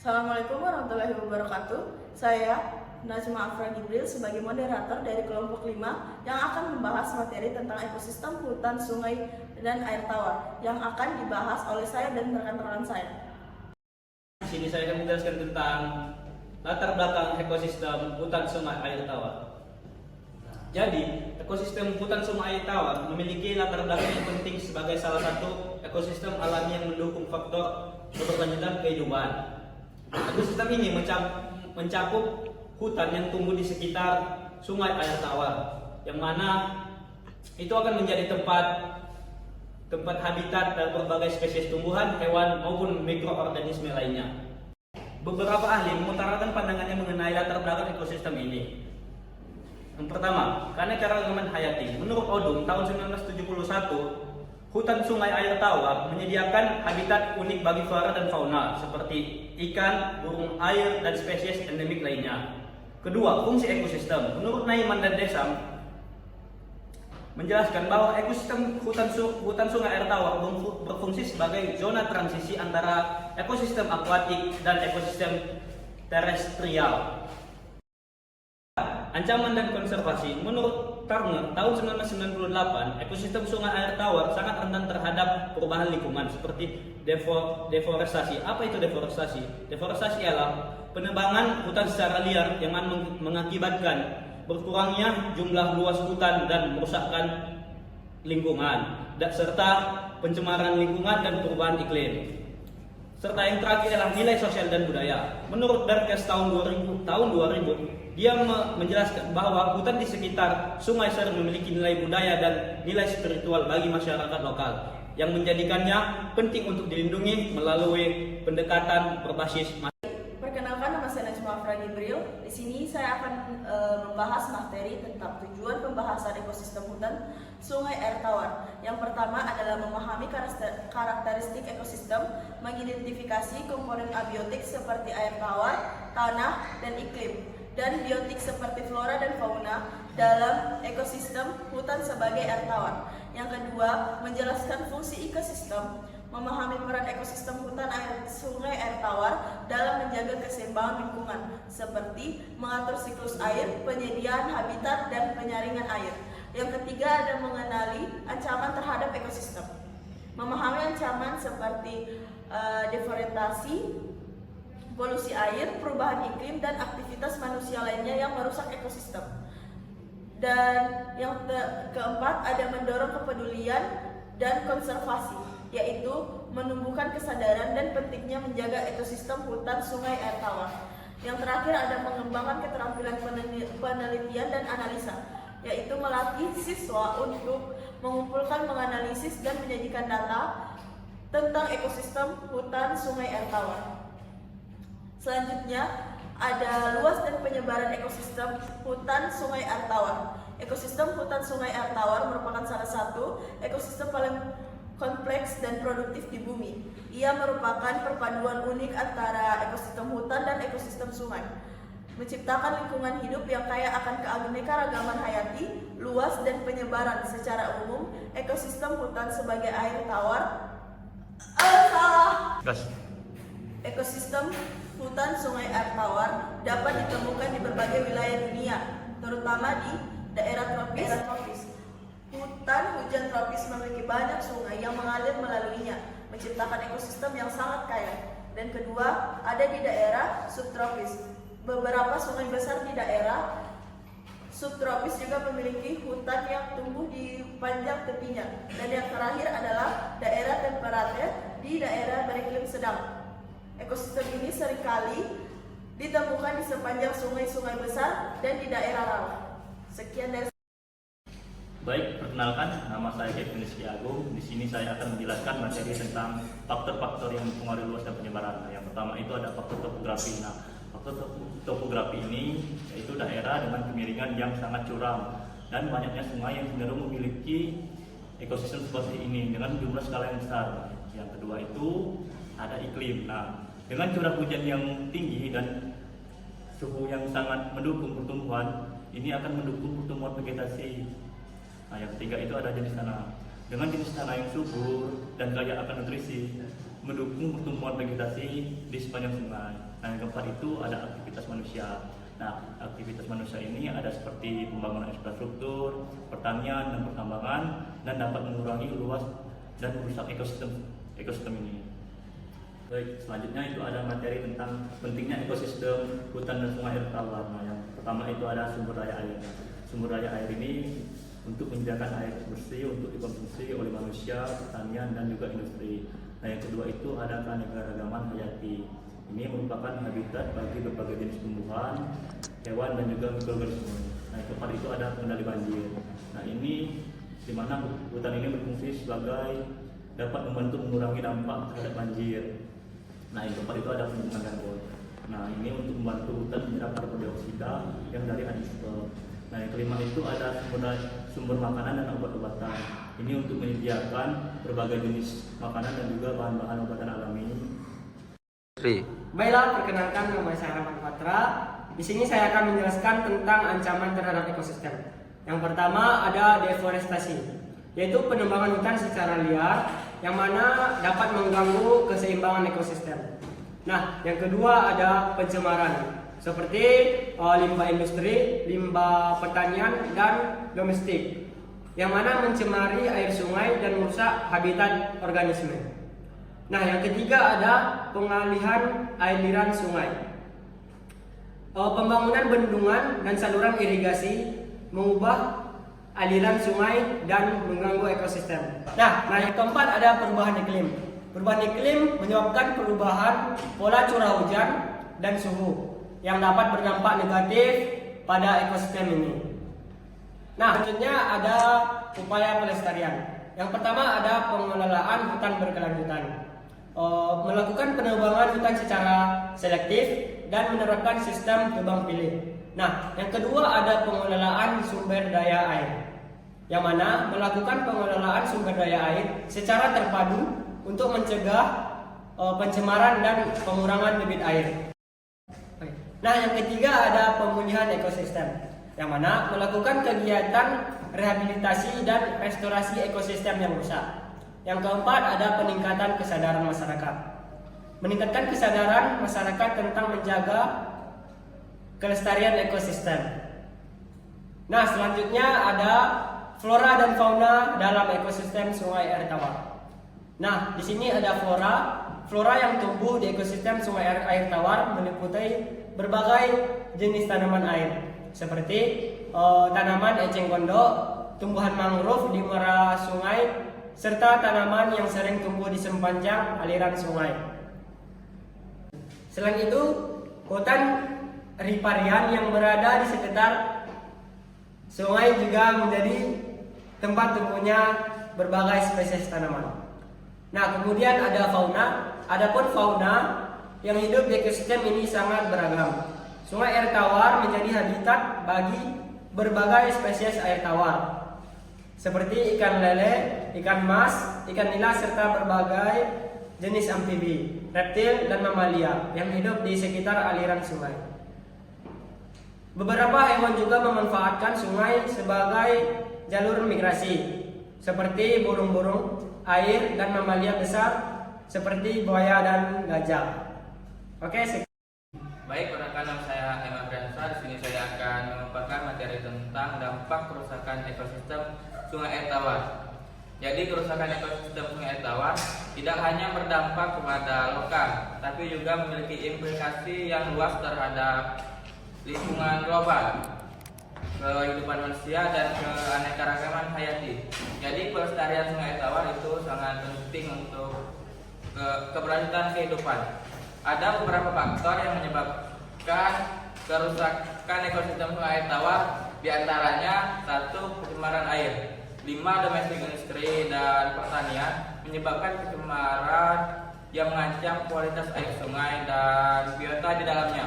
Assalamualaikum warahmatullahi wabarakatuh. Saya Najma Afra Gibril sebagai moderator dari kelompok 5 yang akan membahas materi tentang ekosistem hutan, sungai, dan air tawar yang akan dibahas oleh saya dan rekan-rekan saya. Di sini saya akan menjelaskan tentang latar belakang ekosistem hutan, sungai, air tawar. Jadi, ekosistem hutan, sungai, air tawar memiliki latar belakang yang penting sebagai salah satu ekosistem alami yang mendukung faktor keberlanjutan kehidupan. Ekosistem ini mencakup hutan yang tumbuh di sekitar sungai air tawar, yang mana itu akan menjadi tempat habitat dari berbagai spesies tumbuhan, hewan maupun mikroorganisme lainnya. Beberapa ahli mengutarakan pandangannya mengenai latar belakang ekosistem ini. Yang pertama, keanekaragaman hayati. Menurut Odum tahun 1971, hutan sungai air tawar menyediakan habitat unik bagi flora dan fauna seperti ikan, burung air, dan spesies endemik lainnya. Kedua, fungsi ekosistem. Menurut Naiman dan Desam menjelaskan bahwa ekosistem hutan sungai air tawar berfungsi sebagai zona transisi antara ekosistem akuatik dan ekosistem terestrial. Ancaman dan konservasi. Menurut Turner tahun 1998, ekosistem sungai air tawar sangat rentan terhadap perubahan lingkungan seperti deforestasi. Apa itu deforestasi? Deforestasi ialah penebangan hutan secara liar yang mengakibatkan berkurangnya jumlah luas hutan dan merusakkan lingkungan, serta pencemaran lingkungan dan perubahan iklim. Serta yang terakhir adalah nilai sosial dan budaya. Menurut Berkes tahun 2000, dia menjelaskan bahwa hutan di sekitar sungai sering memiliki nilai budaya dan nilai spiritual bagi masyarakat lokal, yang menjadikannya penting untuk dilindungi melalui pendekatan berbasis. Perkenalkan, nama saya Najma Afra Gibril. Di sini saya akan membahas materi tentang tujuan pembahasan ekosistem hutan, sungai, air tawar. Yang pertama adalah memahami karakteristik ekosistem, mengidentifikasi komponen abiotik seperti air tawar, tanah, dan iklim, dan biotik seperti flora dan fauna dalam ekosistem hutan sebagai air tawar. Yang kedua, menjelaskan fungsi ekosistem, memahami peran ekosistem hutan, sungai, air tawar dalam menjaga keseimbangan lingkungan seperti mengatur siklus air, penyediaan habitat, dan penyaringan air. Yang ketiga ada mengenali ancaman terhadap ekosistem, memahami ancaman seperti deforestasi, polusi air, perubahan iklim, dan aktivitas manusia lainnya yang merusak ekosistem. Dan yang keempat ada mendorong kepedulian dan konservasi, yaitu menumbuhkan kesadaran dan pentingnya menjaga ekosistem hutan, sungai, air tawar. Yang terakhir ada mengembangkan keterampilan penelitian dan analisa, yaitu melatih siswa untuk mengumpulkan, menganalisis, dan menyajikan data tentang ekosistem hutan, sungai, air tawar. Selanjutnya ada luas dan penyebaran ekosistem hutan, sungai, air tawar. Ekosistem hutan, sungai, air tawar merupakan salah satu ekosistem paling kompleks dan produktif di bumi. Ia merupakan perpaduan unik antara ekosistem hutan dan ekosistem sungai, menciptakan lingkungan hidup yang kaya akan keanekaragaman hayati, luas, dan penyebaran. Secara umum, ekosistem hutan sebagai air tawar ekosistem hutan, sungai, air tawar dapat ditemukan di berbagai wilayah dunia, terutama di daerah tropis. Hutan hujan tropis memiliki banyak sungai yang mengalir melaluinya, menciptakan ekosistem yang sangat kaya. Dan kedua, ada di daerah subtropis. Beberapa sungai besar di daerah subtropis juga memiliki hutan yang tumbuh di panjang tepinya. Dan yang terakhir adalah daerah temperatur di daerah beriklim sedang. Ekosistem ini seringkali ditemukan di sepanjang sungai-sungai besar dan di daerah rawa. Sekian dari Baik, perkenalkan, nama saya Kevin Rizky Agung. Di sini saya akan menjelaskan materi tentang faktor-faktor yang mempengaruhi luas dan penyebaran. Yang pertama itu ada faktor topografi. Nah, faktor topografi ini yaitu daerah dengan kemiringan yang sangat curam dan banyaknya sungai yang cenderung memiliki ekosistem seperti ini dengan jumlah skala yang besar. Yang kedua itu ada iklim. Nah, dengan curah hujan yang tinggi dan suhu yang sangat mendukung pertumbuhan, ini akan mendukung pertumbuhan vegetasi. Nah, yang ketiga itu ada jenis tanah. Dengan jenis tanah yang subur dan kaya akan nutrisi, mendukung pertumbuhan vegetasi di sepanjang sungai. Nah, yang keempat itu ada aktivitas manusia. Nah, aktivitas manusia ini ada seperti pembangunan infrastruktur, pertanian, dan pertambangan, dan dapat mengurangi luas dan merusak ekosistem ini. Baik, selanjutnya itu ada materi tentang pentingnya ekosistem hutan dan sungai air tawar. Nah, yang pertama itu ada sumber daya air. Sumber daya air ini untuk menyediakan air bersih untuk dikonsumsi oleh manusia, pertanian, dan juga industri. Nah, yang kedua itu ada keanekaragaman hayati. Ini merupakan habitat bagi berbagai jenis tumbuhan, hewan, dan juga mikroorganisme. Nah, yang keempat itu ada pengendali banjir. Nah, ini di mana hutan ini berfungsi sebagai dapat membantu mengurangi dampak terhadap banjir. Nah, yang keempat itu ada penampungan karbon. Nah, ini untuk membantu hutan menyerap karbon dioksida yang dari atmosfer. Nah, yang kelima itu ada sumber makanan dan obat-obatan. Ini untuk menyediakan berbagai jenis makanan dan juga bahan-bahan obatan alami. Baiklah, perkenalkan nama saya Rahman Patra. Di sini saya akan menjelaskan tentang ancaman terhadap ekosistem. Yang pertama ada deforestasi, yaitu penebangan hutan secara liar yang mana dapat mengganggu keseimbangan ekosistem. Nah, yang kedua ada pencemaran, seperti limbah industri, limbah pertanian, dan domestik, yang mana mencemari air sungai dan merusak habitat organisme. Nah, yang ketiga ada pengalihan aliran sungai. Pembangunan bendungan dan saluran irigasi mengubah aliran sungai dan mengganggu ekosistem. Nah, yang keempat ada perubahan iklim. Perubahan iklim menyebabkan perubahan pola curah hujan dan suhu yang dapat berdampak negatif pada ekosistem ini. Nah, selanjutnya ada upaya pelestarian. Yang pertama ada pengelolaan hutan berkelanjutan. Melakukan penebangan hutan secara selektif dan menerapkan sistem tebang pilih. Nah, yang kedua ada pengelolaan sumber daya air, yang mana melakukan pengelolaan sumber daya air secara terpadu untuk mencegah pencemaran dan pengurangan debit air. Nah, yang ketiga ada pemulihan ekosistem, yang mana melakukan kegiatan rehabilitasi dan restorasi ekosistem yang rusak. Yang keempat ada peningkatan kesadaran masyarakat. Meningkatkan kesadaran masyarakat tentang menjaga kelestarian ekosistem. Nah, selanjutnya ada flora dan fauna dalam ekosistem Sungai Air Tawar. Nah, di sini ada flora yang tumbuh di ekosistem Sungai Air Tawar meliputi berbagai jenis tanaman air, seperti tanaman eceng gondok, tumbuhan mangrove di muara sungai, serta tanaman yang sering tumbuh di sepanjang aliran sungai. Selain itu, hutan riparian yang berada di sekitar sungai juga menjadi tempat tumbuhnya berbagai spesies tanaman. Nah, kemudian ada fauna. Adapun fauna yang hidup di ekosistem ini sangat beragam. Sungai Air Tawar menjadi habitat bagi berbagai spesies air tawar, seperti ikan lele, ikan mas, ikan nila, serta berbagai jenis amfibi, reptil, dan mamalia yang hidup di sekitar aliran sungai. Beberapa hewan juga memanfaatkan sungai sebagai jalur migrasi, seperti burung-burung air dan mamalia besar seperti buaya dan gajah. Oke, Baik, perkenalkan nama saya Emma Priyansa. Di sini saya akan memaparkan materi tentang dampak kerusakan ekosistem Sungai Air Tawar. Jadi, kerusakan ekosistem Sungai Air Tawar tidak hanya berdampak kepada lokal, tapi juga memiliki implikasi yang luas terhadap lingkungan global, kehidupan manusia, dan keanekaragaman hayati. Jadi, pelestarian Sungai Air Tawar itu sangat penting untuk keberlanjutan kehidupan. Ada beberapa faktor yang menyebabkan kerusakan ekosistem Sungai Air Tawar, diantaranya 1. Pencemaran air. 5. Domestic industri dan pertanian menyebabkan pencemaran yang mengancam kualitas air sungai dan biota di dalamnya.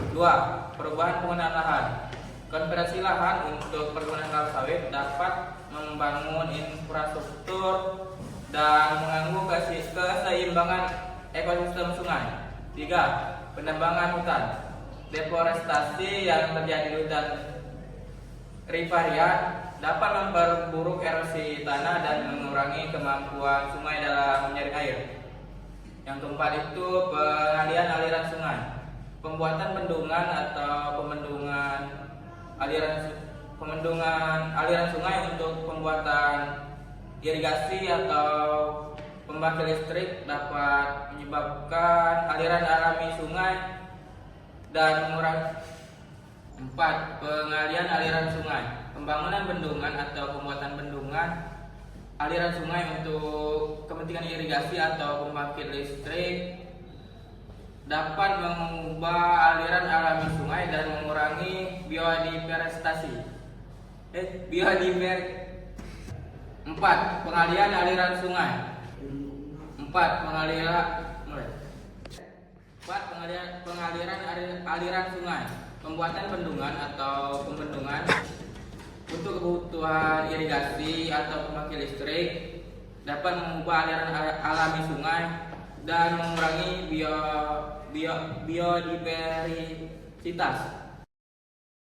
2. Perubahan penggunaan lahan. Konversi lahan untuk perkebunan kelapa sawit dapat membangun infrastruktur dan mengganggu keseimbangan ekosistem sungai. 3. Penebangan hutan. Deforestasi yang terjadi di hutan riparian dapat memperburuk erosi tanah dan mengurangi kemampuan sungai dalam menyaring air. Yang keempat itu pengalian aliran sungai, pembuatan bendungan atau pemendungan aliran sungai untuk pembuatan irigasi atau pembangkit listrik dapat menyebabkan aliran alami sungai dan mengurangi. 4. Pengalian aliran sungai, pembangunan bendungan atau pembuatan bendungan aliran sungai untuk kepentingan irigasi atau pembangkit listrik dapat mengubah aliran alami sungai dan mengurangi biodiversitas. 4. Pengalian aliran sungai. 4. Pengaliran aliran sungai, pembuatan bendungan atau pembendungan untuk kebutuhan irigasi atau pembangkit listrik dapat mengubah aliran alami sungai dan mengurangi biodiversitas.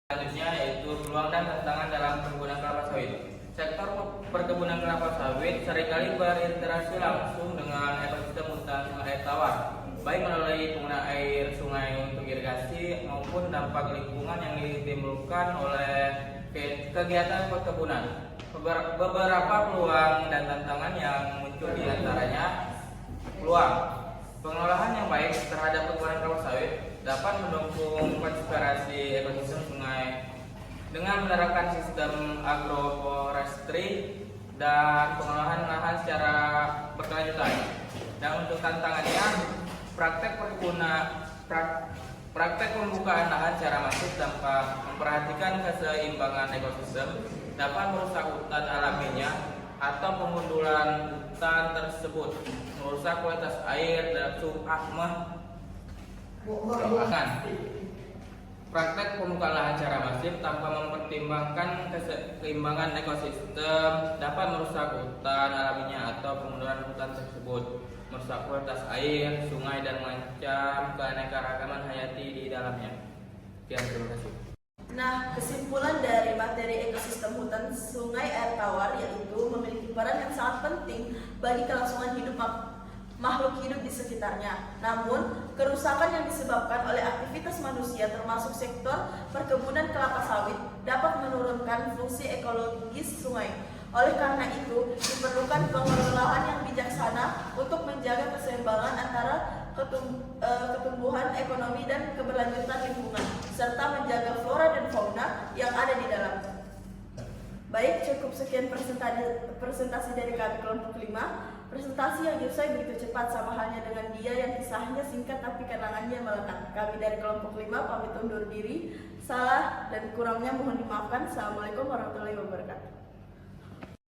Selanjutnya yaitu peluang dan tantangan dalam perkebunan kelapa sawit. Sektor perkebunan kelapa sawit seringkali berinteraksi langsung dengan ekosistem hutan sungai air tawar, baik melalui penggunaan air sungai untuk irigasi maupun dampak lingkungan yang ditimbulkan oleh kegiatan perkebunan. Beberapa peluang dan tantangan yang muncul di antaranya: peluang, pengelolaan yang baik terhadap perkebunan kelapa sawit dapat mendukung konservasi ekosistem sungai dengan menerapkan sistem agroforestry dan pengolahan lahan secara berkelanjutan. Dan untuk tantangannya, praktek pembukaan lahan secara masif tanpa memperhatikan keseimbangan ekosistem dapat merusak hutan alaminya atau pemundulan hutan tersebut, merusak kualitas air dan sumber. Praktek pembukaan lahan secara masif tanpa mempertimbangkan keseimbangan ekosistem dapat merusak hutan alaminya atau pemundulan hutan tersebut, merusak kualitas air, sungai, dan mengancam keanekaragaman hayati di dalamnya. Sekian, terima kasih. Nah, kesimpulan dari materi ekosistem hutan sungai air tawar yaitu memiliki peran yang sangat penting bagi kelangsungan hidup makhluk hidup di sekitarnya. Namun, kerusakan yang disebabkan oleh aktivitas manusia termasuk sektor perkebunan kelapa sawit dapat menurunkan fungsi ekologis sungai. Oleh karena itu, diperlukan pengelolaan yang bijaksana untuk menjaga keseimbangan antara ketumbuhan ekonomi dan keberlanjutan lingkungan, serta menjaga flora dan fauna yang ada di dalamnya. Baik, cukup sekian presentasi dari kami kelompok 5. Presentasi yang diusai begitu cepat, sama halnya dengan dia yang kisahnya singkat tapi kenangannya melekat. Kami dari kelompok 5 pamit undur diri. Salah dan kurangnya mohon dimaafkan. Assalamualaikum warahmatullahi wabarakatuh.